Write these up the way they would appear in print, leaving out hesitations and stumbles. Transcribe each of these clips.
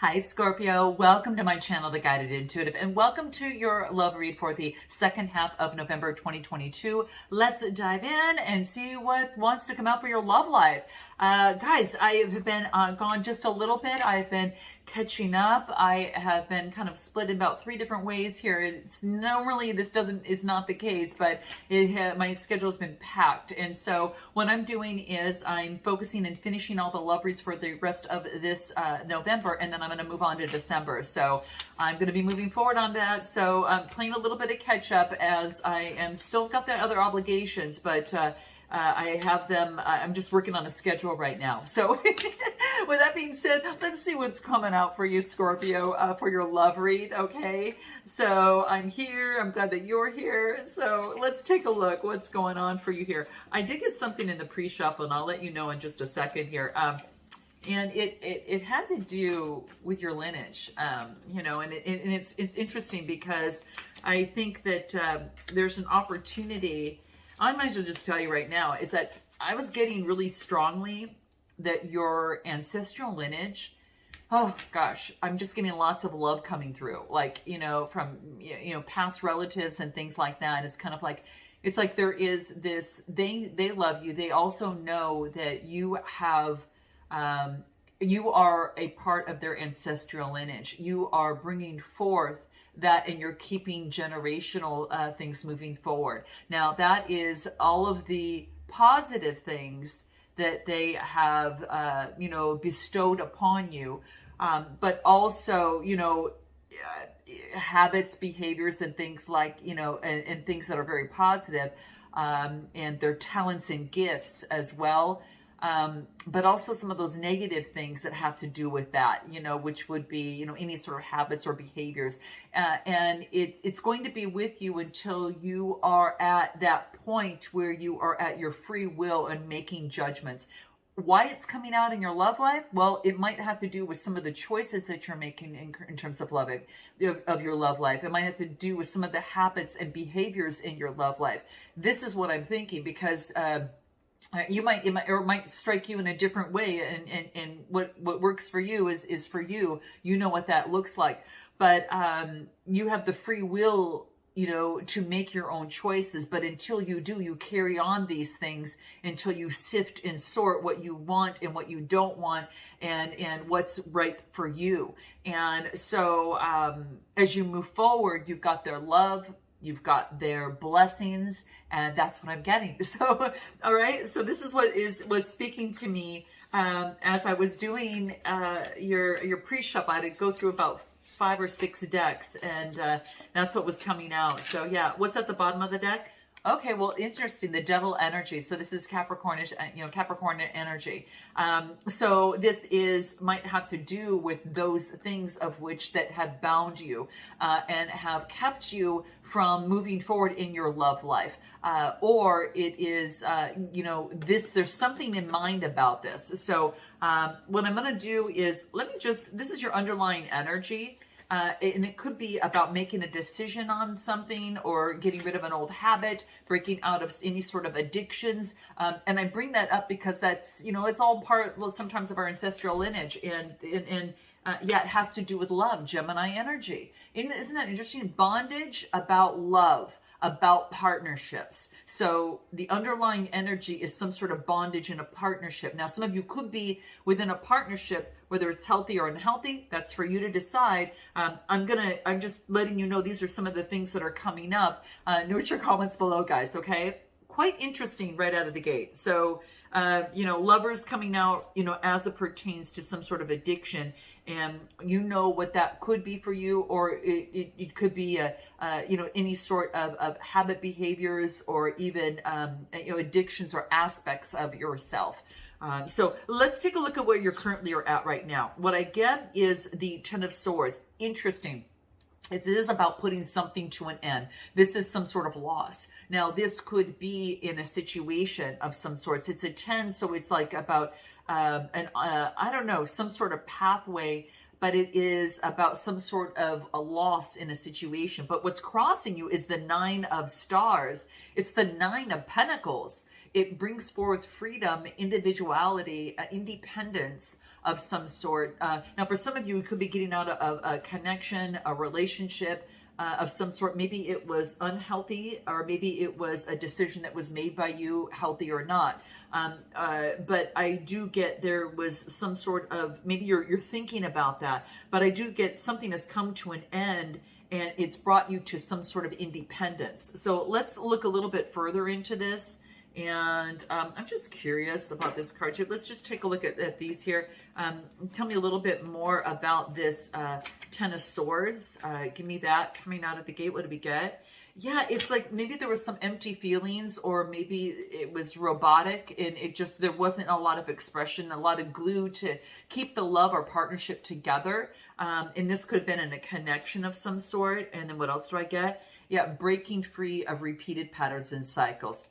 Hi Scorpio, welcome to my channel, The Guided Intuitive, and welcome to your love read for the second half of November 2022. Let's dive in and see what wants to come out for your love life. Guys, I have been gone just a little bit. I've been catching up. I have been kind of split in about 3 different ways here. It's normally this is not the case, but my schedule has been packed. And so what I'm doing is I'm focusing and finishing all the love reads for the rest of this November, and then I'm going to move on to December. So I'm going to be moving forward on that. So I'm playing a little bit of catch up as I am still got the other obligations, but I have them. I'm just working on a schedule right now. So with that being said, let's see what's coming out for you, Scorpio, for your love read. Okay. So I'm here. I'm glad that you're here. So let's take a look. What's going on for you here? I did get something in the pre-shuffle, and I'll let you know in just a second here. And it had to do with your lineage, and it's interesting because I think that there's an opportunity. I might as well just tell you right now is that I was getting really strongly that your ancestral lineage, oh gosh, I'm just getting lots of love coming through, like, from, past relatives and things like that. It's kind of like, it's like there is this, they love you. They also know that you have, you are a part of their ancestral lineage. You are bringing forth that, and you're keeping generational things moving forward. Now, that is all of the positive things that they have, bestowed upon you, but also, habits, behaviors, and things like, and things that are very positive, and their talents and gifts as well. But also some of those negative things that have to do with that, which would be, any sort of habits or behaviors. And it's going to be with you until you are at that point where you are at your free will and making judgments. Why it's coming out in your love life? Well, it might have to do with some of the choices that you're making in terms of of your love life. It might have to do with some of the habits and behaviors in your love life. This is what I'm thinking, because, it might strike you in a different way, and what works for you is for you. You know what that looks like, but you have the free will, to make your own choices. But until you do, you carry on these things until you sift and sort what you want and what you don't want, and what's right for you. And so as you move forward, you've got their love, you've got their blessings, and that's what I'm getting. So, all right. So this is what was speaking to me as I was doing your pre-shuffle. I had to go through about 5 or 6 decks, and that's what was coming out. So yeah, what's at the bottom of the deck? Okay, well, interesting. The devil energy. So this is Capricornish, Capricorn energy. So this might have to do with those things of which that have bound you and have kept you from moving forward in your love life. Or it is, there's something in mind about this. So what I'm going to do is, this is your underlying energy. And it could be about making a decision on something, or getting rid of an old habit, breaking out of any sort of addictions. And I bring that up because that's, it's all part, sometimes of our ancestral lineage. And it has to do with love, Gemini energy. Isn't that interesting? Bondage about love, about partnerships. So the underlying energy is some sort of bondage in a partnership. Now, some of you could be within a partnership, whether it's healthy or unhealthy. That's for you to decide. I'm just letting you know these are some of the things that are coming up. Note your comments below, guys. Okay. Quite interesting right out of the gate. So, lovers coming out, as it pertains to some sort of addiction, and what that could be for you, or it could be any sort of habit, behaviors, or even addictions or aspects of yourself. So let's take a look at where you're currently at right now. What I get is the 10 of Swords. Interesting. It is about putting something to an end. This is some sort of loss. Now, this could be in a situation of some sorts. It's a 10, so it's like about I don't know, some sort of pathway, but it is about some sort of a loss in a situation. But what's crossing you is the 9 of Stars. It's the 9 of Pentacles. It brings forth freedom, individuality, independence, of some sort. Now, for some of you, it could be getting out of a connection, a relationship of some sort. Maybe it was unhealthy, or maybe it was a decision that was made by you, healthy or not. But I do get there was some sort of, maybe you're thinking about that, but I do get something has come to an end and it's brought you to some sort of independence. So let's look a little bit further into this. And I'm just curious about this card too. Let's just take a look at these here. Tell me a little bit more about this Ten of Swords. Give me that coming out of the gate. What do we get? Yeah, it's like maybe there was some empty feelings, or maybe it was robotic and it just, there wasn't a lot of expression, a lot of glue to keep the love or partnership together. And this could have been in a connection of some sort. And then what else do I get? Yeah, breaking free of repeated patterns and cycles.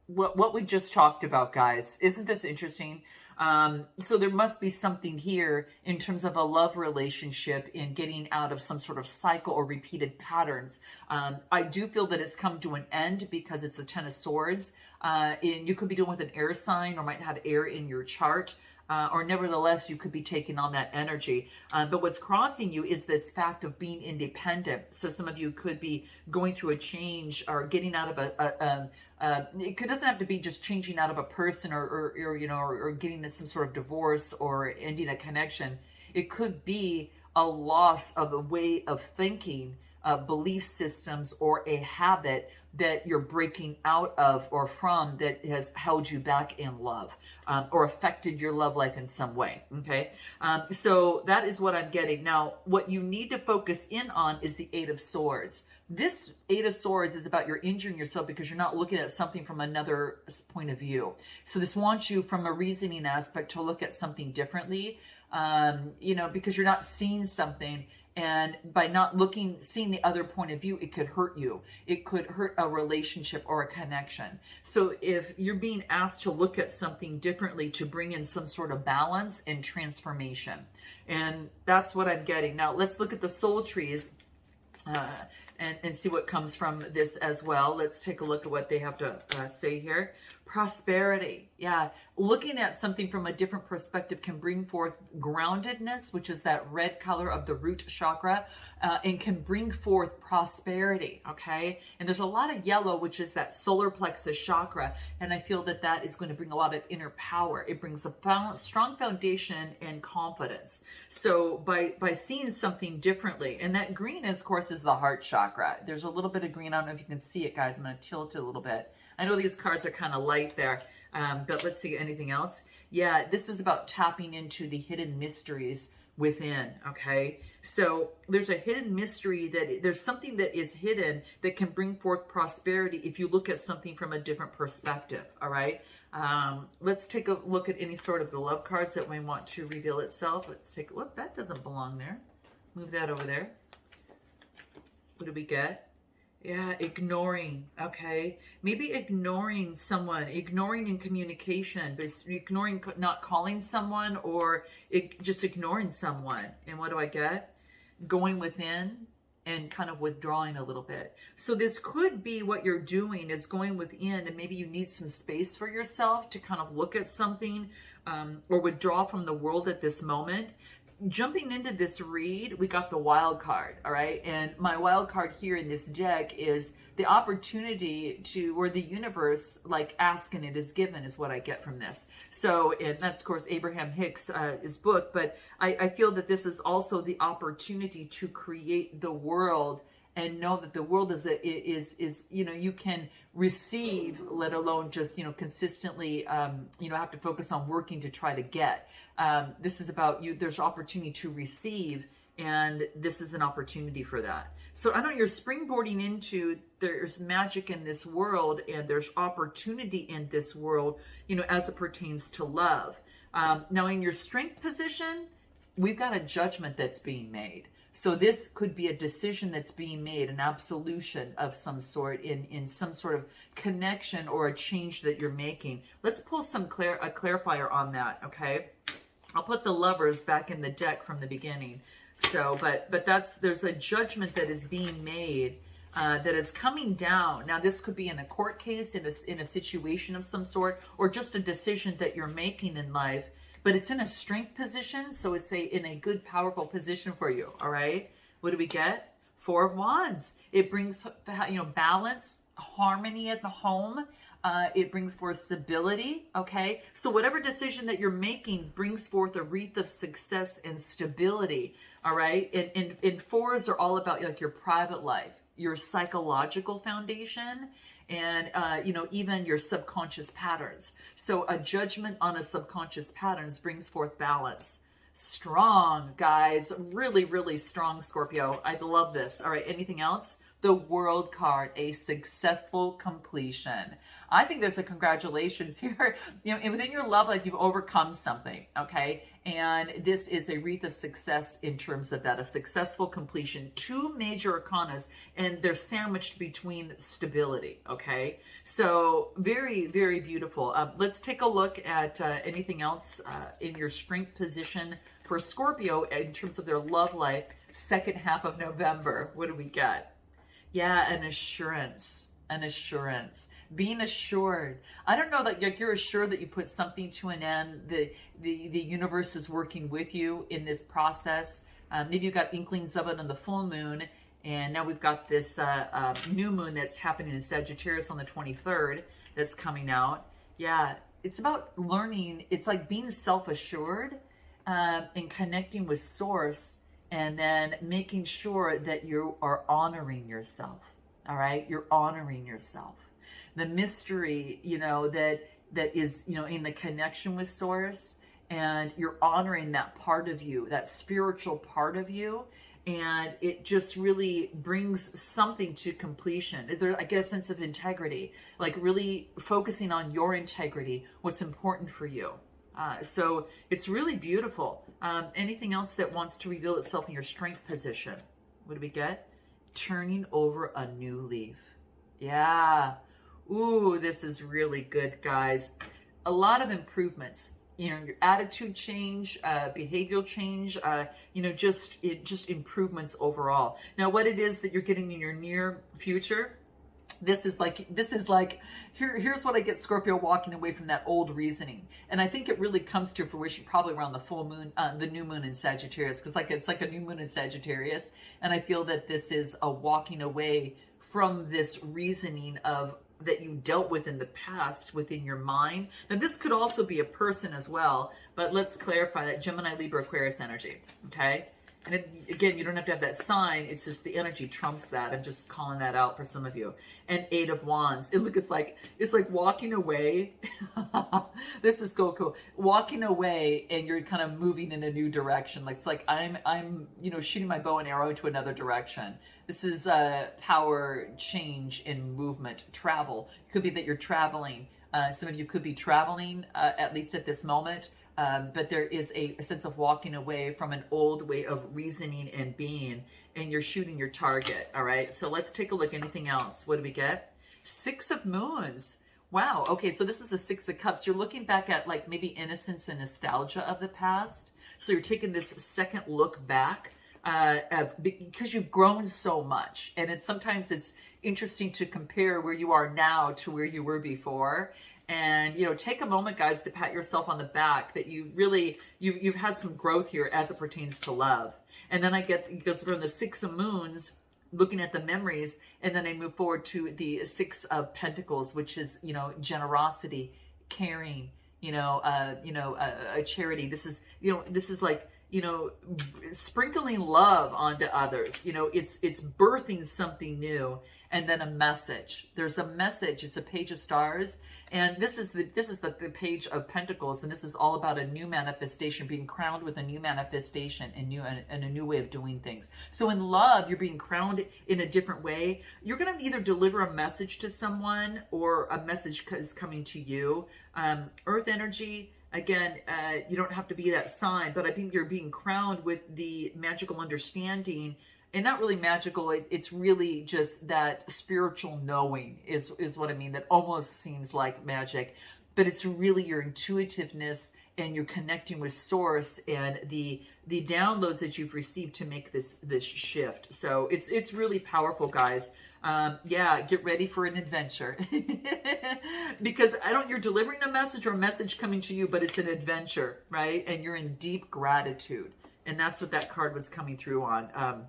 What we just talked about, guys. Isn't this interesting? So there must be something here in terms of a love relationship in getting out of some sort of cycle or repeated patterns. I do feel that it's come to an end because it's the Ten of Swords. And you could be dealing with an air sign or might have air in your chart. Or nevertheless, you could be taking on that energy. But what's crossing you is this fact of being independent. So some of you could be going through a change or getting out of it doesn't have to be just changing out of a person or getting some sort of divorce or ending a connection. It could be a loss of a way of thinking, belief systems, or a habit that you're breaking out of or from that has held you back in love, or affected your love life in some way. Okay. So that is what I'm getting. Now, what you need to focus in on is the Eight of Swords. This Eight of Swords is about you're injuring yourself because you're not looking at something from another point of view. So this wants you from a reasoning aspect to look at something differently, because you're not seeing something. And by not seeing the other point of view, it could hurt you. It could hurt a relationship or a connection. So if you're being asked to look at something differently to bring in some sort of balance and transformation. And that's what I'm getting. Now let's look at the soul trees and see what comes from this as well. Let's take a look at what they have to say here. Prosperity. Yeah. Looking at something from a different perspective can bring forth groundedness, which is that red color of the root chakra, and can bring forth prosperity. Okay. And there's a lot of yellow, which is that solar plexus chakra. And I feel that that is going to bring a lot of inner power. It brings a strong foundation and confidence. So by seeing something differently, and that green, of course, is the heart chakra. There's a little bit of green. I don't know if you can see it, guys. I'm going to tilt it a little bit. I know these cards are kind of light there, but let's see anything else. Yeah, this is about tapping into the hidden mysteries within, okay? So there's a hidden mystery there's something that is hidden that can bring forth prosperity if you look at something from a different perspective, all right? Let's take a look at any sort of the love cards that may want to reveal itself. Let's take a look. That doesn't belong there. Move that over there. What do we get? Yeah, ignoring, okay? Maybe ignoring someone, ignoring in communication, but ignoring, not calling someone, or just ignoring someone. And what do I get? Going within and kind of withdrawing a little bit. So this could be what you're doing is going within, and maybe you need some space for yourself to kind of look at something or withdraw from the world at this moment. Jumping into this read, we got the wild card, all right? And my wild card here in this deck is the opportunity to, where the universe, like ask and it is given, is what I get from this. So, and that's, of course, Abraham Hicks' his book, but I feel that this is also the opportunity to create the world and know that the world is you can receive, let alone just, consistently, have to focus on working to try to get. This is about you. There's opportunity to receive, and this is an opportunity for that. So I know you're springboarding into, there's magic in this world, and there's opportunity in this world, as it pertains to love. Now in your strength position, we've got a judgment that's being made. So this could be a decision that's being made, an absolution of some sort in some sort of connection or a change that you're making. Let's pull a clarifier on that, okay? I'll put the Lovers back in the deck from the beginning. So, but there's a judgment that is being made that is coming down. Now, this could be in a court case, in a situation of some sort, or just a decision that you're making in life but it's in a strength position. So it's in a good, powerful position for you. All right. What do we get? Four of Wands. It brings, balance, harmony at the home. It brings forth stability. Okay. So whatever decision that you're making brings forth a wreath of success and stability. All right. And fours are all about like your private life, your psychological foundation, and even your subconscious patterns. So a judgment on a subconscious patterns brings forth balance. Strong, guys. Really, really strong, Scorpio. I love this. All right. Anything else? The World card, a successful completion. I think there's a congratulations here. And within your love life, you've overcome something, okay? And this is a wreath of success in terms of that, a successful completion. Two major arcanas, and they're sandwiched between stability, okay? So very, very beautiful. Let's take a look at anything else in your strength position for Scorpio in terms of their love life, second half of November. What do we get? Yeah, an assurance, being assured. I don't know that you're assured that you put something to an end. The universe is working with you in this process. Maybe you got inklings of it on the full moon, and now we've got this new moon that's happening in Sagittarius on the 23rd that's coming out. Yeah, it's about learning. It's like being self-assured and connecting with Source, and then making sure that you are honoring yourself. All right. You're honoring yourself. The mystery, that is, in the connection with Source, and you're honoring that part of you, that spiritual part of you. And it just really brings something to completion. I get a sense of integrity, like really focusing on your integrity, what's important for you. So it's really beautiful. Anything else that wants to reveal itself in your strength position? What do we get? Turning over a new leaf. Yeah. Ooh, this is really good, guys. A lot of improvements. Your attitude change, behavioral change, just improvements overall. Now, what it is that you're getting in your near future, this is like here's what I get, Scorpio, walking away from that old reasoning. And I think it really comes to fruition probably around the full moon, the new moon in Sagittarius, because it's like a new moon in Sagittarius. And I feel that this is a walking away from this reasoning of that you dealt with in the past within your mind. Now, this could also be a person as well, but let's clarify that Gemini, Libra, Aquarius energy, okay? And again, you don't have to have that sign. It's just the energy trumps that. I'm just calling that out for some of you. And Eight of Wands. It's like walking away. This is cool. Walking away, and you're kind of moving in a new direction. It's like I'm shooting my bow and arrow to another direction. This is power, change, and movement, travel. It could be that you're traveling. Some of you could be traveling, at least at this moment. But there is a sense of walking away from an old way of reasoning and being, and you're shooting your target. All right. So let's take a look. Anything else? What do we get? Six of Moons. Wow. Okay. So this is the Six of Cups. You're looking back at like maybe innocence and nostalgia of the past. So you're taking this second look back because you've grown so much. And sometimes it's interesting to compare where you are now to where you were before. And, take a moment, guys, to pat yourself on the back that you've had some growth here as it pertains to love. And then it goes from the Six of Moons, looking at the memories, and then I move forward to the Six of Pentacles, which is, generosity, caring, a charity. This is like, sprinkling love onto others. It's birthing something new. And then a message. There's a message. It's a Page of Stars. And this is the Page of Pentacles, and this is all about a new manifestation, being crowned with a new manifestation and a new way of doing things. So in love, you're being crowned in a different way. You're going to either deliver a message to someone, or a message is coming to you. Earth energy, again, you don't have to be that sign, but I think you're being crowned with the magical understanding. And not really magical, it's really just that spiritual knowing is what I mean, that almost seems like magic. But it's really your intuitiveness and you're connecting with source and the downloads that you've received to make this shift. So it's really powerful, guys. Yeah, get ready for an adventure. Because you're delivering a message or a message coming to you, but it's an adventure, right? And you're in deep gratitude. And that's what that card was coming through on.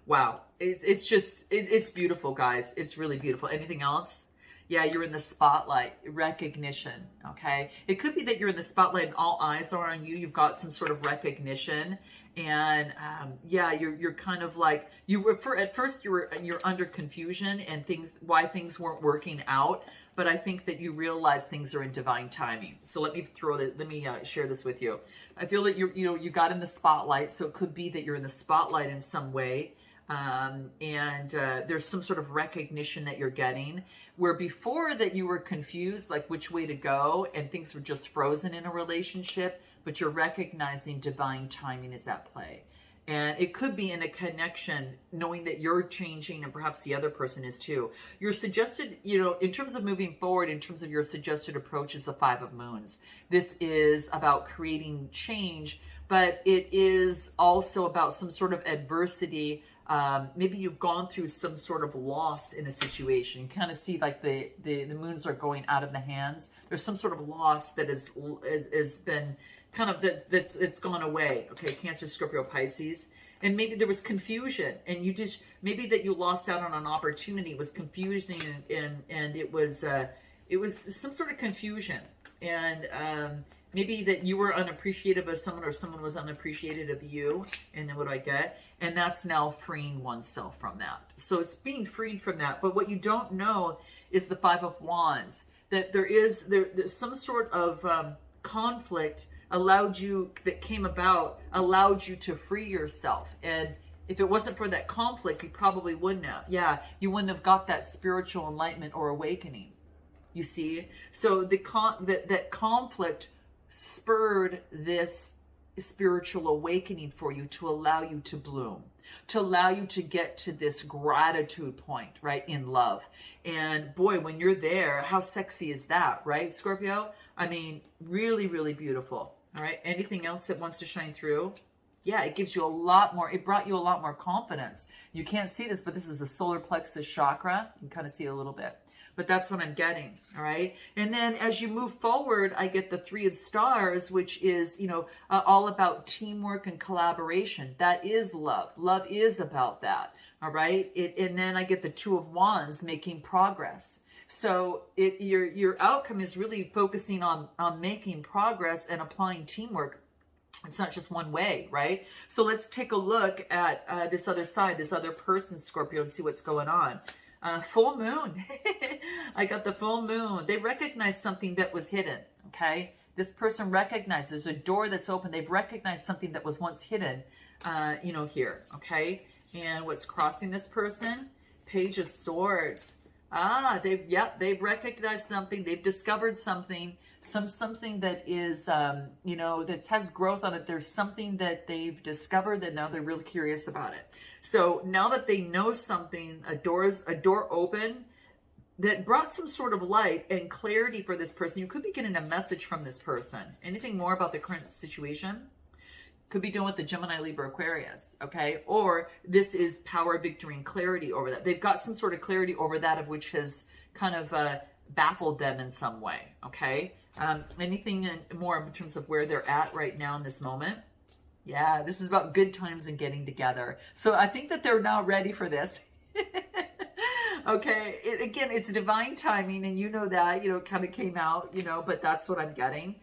Wow. It's beautiful, guys. It's really beautiful. Anything else? Yeah, you're in the spotlight, recognition, okay? It could be that you're in the spotlight and all eyes are on you. You've got some sort of recognition. And yeah, you're kind of like, at first you're under confusion and why things weren't working out. But I think that you realize things are in divine timing. So let me share this with you. I feel that you got in the spotlight. So it could be that you're in the spotlight in some way. And there's some sort of recognition that you're getting, where before that you were confused, like which way to go, and things were just frozen in a relationship, but you're recognizing divine timing is at play. And it could be in a connection, knowing that you're changing and perhaps the other person is too. Your suggested, in terms of moving forward, in terms of your suggested approach is the Five of Moons. This is about creating change, but it is also about some sort of adversity. Maybe you've gone through some sort of loss in a situation. You kind of see like the moons are going out of the hands. There's some sort of loss that has been kind of it's gone away. Okay, Cancer, Scorpio, Pisces. And maybe there was confusion and maybe that you lost out on an opportunity. It was confusing and it was some sort of confusion. And maybe that you were unappreciative of someone or someone was unappreciated of you. And then what do I get? And that's now freeing oneself from that. So it's being freed from that. But what you don't know is the Five of Wands. That there's some sort of conflict allowed you to free yourself. And if it wasn't for that conflict, you probably wouldn't have. Yeah, you wouldn't have got that spiritual enlightenment or awakening. You see? So that conflict spurred this spiritual awakening for you to allow you to bloom, to allow you to get to this gratitude point, right, in love. And boy, when you're there, how sexy is that, right, Scorpio? I mean, really, really beautiful. All right. Anything else that wants to shine through? Yeah, it gives you a lot more. It brought you a lot more confidence. You can't see this, but this is the solar plexus chakra. You can kind of see it a little bit. But that's what I'm getting, all right? And then as you move forward, I get the Three of Stars, which is, all about teamwork and collaboration. That is love. Love is about that, all right? And then I get the Two of Wands, making progress. So your outcome is really focusing on making progress and applying teamwork. It's not just one way, right? So let's take a look at this other side, this other person, Scorpio, and see what's going on. Full moon. I got the full moon. They recognize something that was hidden, okay? This person recognizes there's a door that's open. They've recognized something that was once hidden, here, okay? And what's crossing this person? Page of Swords. They've recognized something. They've discovered something, something that is, that has growth on it. There's something that they've discovered that now they're really curious about it. So now that they know something, a door open that brought some sort of light and clarity for this person. You could be getting a message from this person. Anything more about the current situation? Could be dealing with the Gemini, Libra, Aquarius, okay? Or this is power, victory, and clarity over that. They've got some sort of clarity over that of which has kind of baffled them in some way, okay? Anything more in terms of where they're at right now in this moment? Yeah, this is about good times and getting together. So I think that they're now ready for this. Okay, again, it's divine timing, and you know that, it kind of came out, but that's what I'm getting.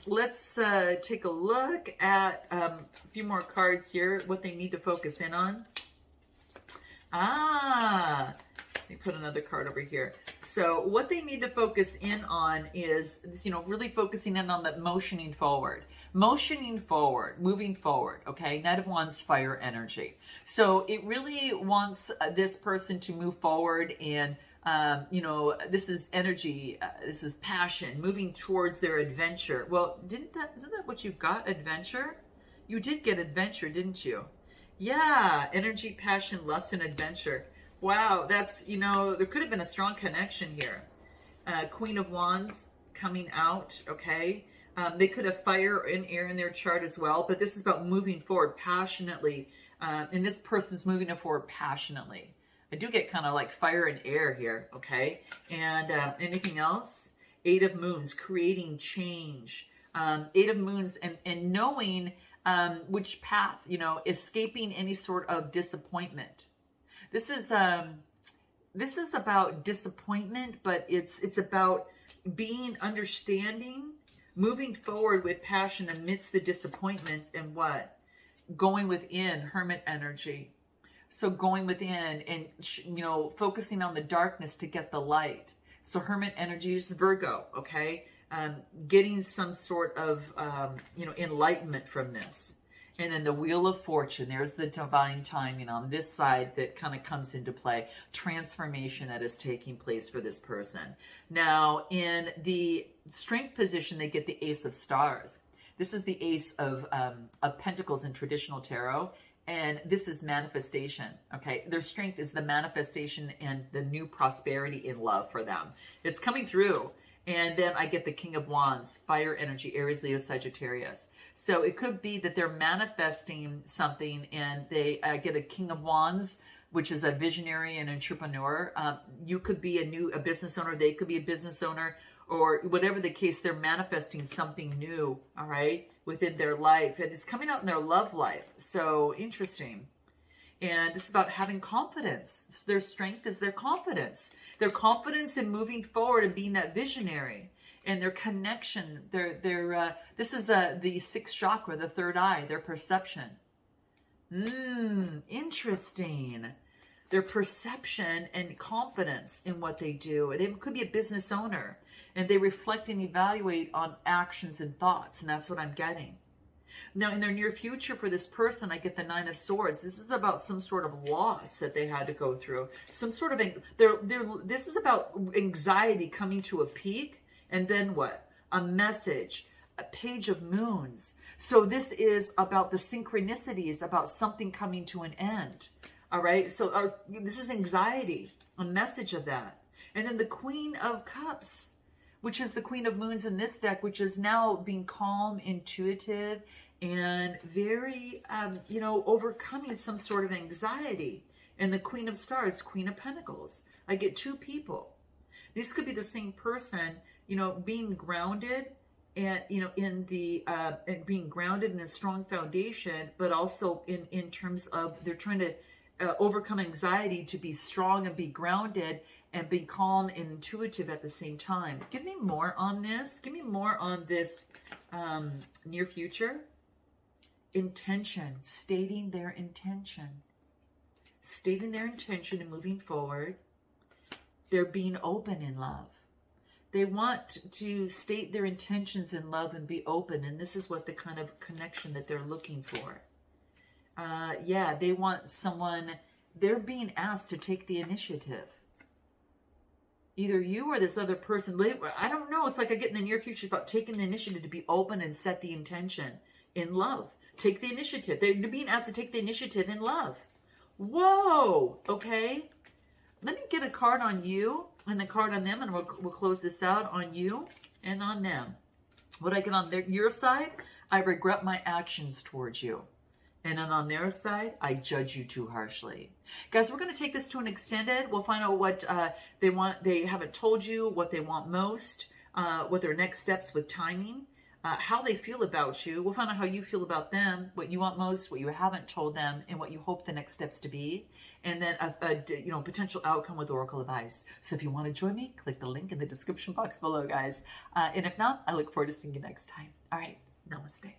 Let's take a look at a few more cards here, what they need to focus in on. Let me put another card over here. So what they need to focus in on is, really focusing in on that motioning forward, moving forward, okay? Knight of Wands, fire energy. So it really wants this person to move forward and this is energy, this is passion, moving towards their adventure. Well, isn't that what you got, adventure? You did get adventure, didn't you? Yeah, energy, passion, lust, and adventure. Wow, that's, there could have been a strong connection here. Queen of Wands coming out, okay? They could have fire and air in their chart as well, but this is about moving forward passionately. And this person's moving forward passionately. I do get kind of like fire and air here, okay? And anything else? Eight of Moons, creating change. Eight of Moons and knowing which path, you know, escaping any sort of disappointment. This is about disappointment, but it's about being understanding, moving forward with passion amidst the disappointments, and what? Going within, Hermit energy. So going within and, you know, focusing on the darkness to get the light. So Hermit energy is Virgo, okay? Getting some sort of, you know, enlightenment from this. And then the Wheel of Fortune, there's the divine timing on this side that kind of comes into play. Transformation that is taking place for this person. Now, in the strength position, they get the Ace of Stars. This is the Ace of Pentacles in traditional tarot. And this is manifestation, okay? Their strength is the manifestation and the new prosperity in love for them. It's coming through. And then I get the King of Wands, fire energy, Aries, Leo, Sagittarius. So it could be that they're manifesting something and they get a King of Wands, which is a visionary and entrepreneur. You could be a business owner. They could be a business owner, or whatever the case, they're manifesting something new, all right, within their life. And it's coming out in their love life. So interesting. And this is about having confidence. Their strength is their confidence. Their confidence in moving forward and being that visionary. And their connection, this is the sixth chakra, the third eye, their perception. Interesting. Their perception and confidence in what they do. They could be a business owner, and they reflect and evaluate on actions and thoughts, and that's what I'm getting. Now, in their near future for this person, I get the Nine of Swords. This is about some sort of loss that they had to go through. Some sort of, this is about anxiety coming to a peak. And then what? A message, a Page of Moons. So this is about the synchronicities, about something coming to an end. All right. So this is anxiety, a message of that. And then the Queen of Cups, which is the Queen of Moons in this deck, which is now being calm, intuitive, and very, you know, overcoming some sort of anxiety. And the Queen of Stars, Queen of Pentacles. I get two people. This could be the same person, you know, being grounded and, you know, in the, being grounded in a strong foundation, but also in terms of they're trying to overcome anxiety to be strong and be grounded and be calm and intuitive at the same time. Give me more on this. Give me more on this near future. Intention, stating their intention. Stating their intention and moving forward. They're being open in love. They want to state their intentions in love and be open. And this is what the kind of connection that they're looking for. Yeah, they want someone, they're being asked to take the initiative. Either you or this other person. I don't know. It's like I get in the near future about taking the initiative to be open and set the intention in love. Take the initiative. They're being asked to take the initiative in love. Whoa. Okay. Let me get a card on you and a card on them, and we'll close this out on you and on them. What I get on your side, I regret my actions towards you. And then on their side, I judge you too harshly. Guys, we're going to take this to an extended. We'll find out what they want. They haven't told you what they want most, what their next steps with timing, how they feel about you. We'll find out how you feel about them, what you want most, what you haven't told them, and what you hope the next steps to be. And then a potential outcome with Oracle advice. So if you want to join me, click the link in the description box below, guys. And if not, I look forward to seeing you next time. All right. Namaste.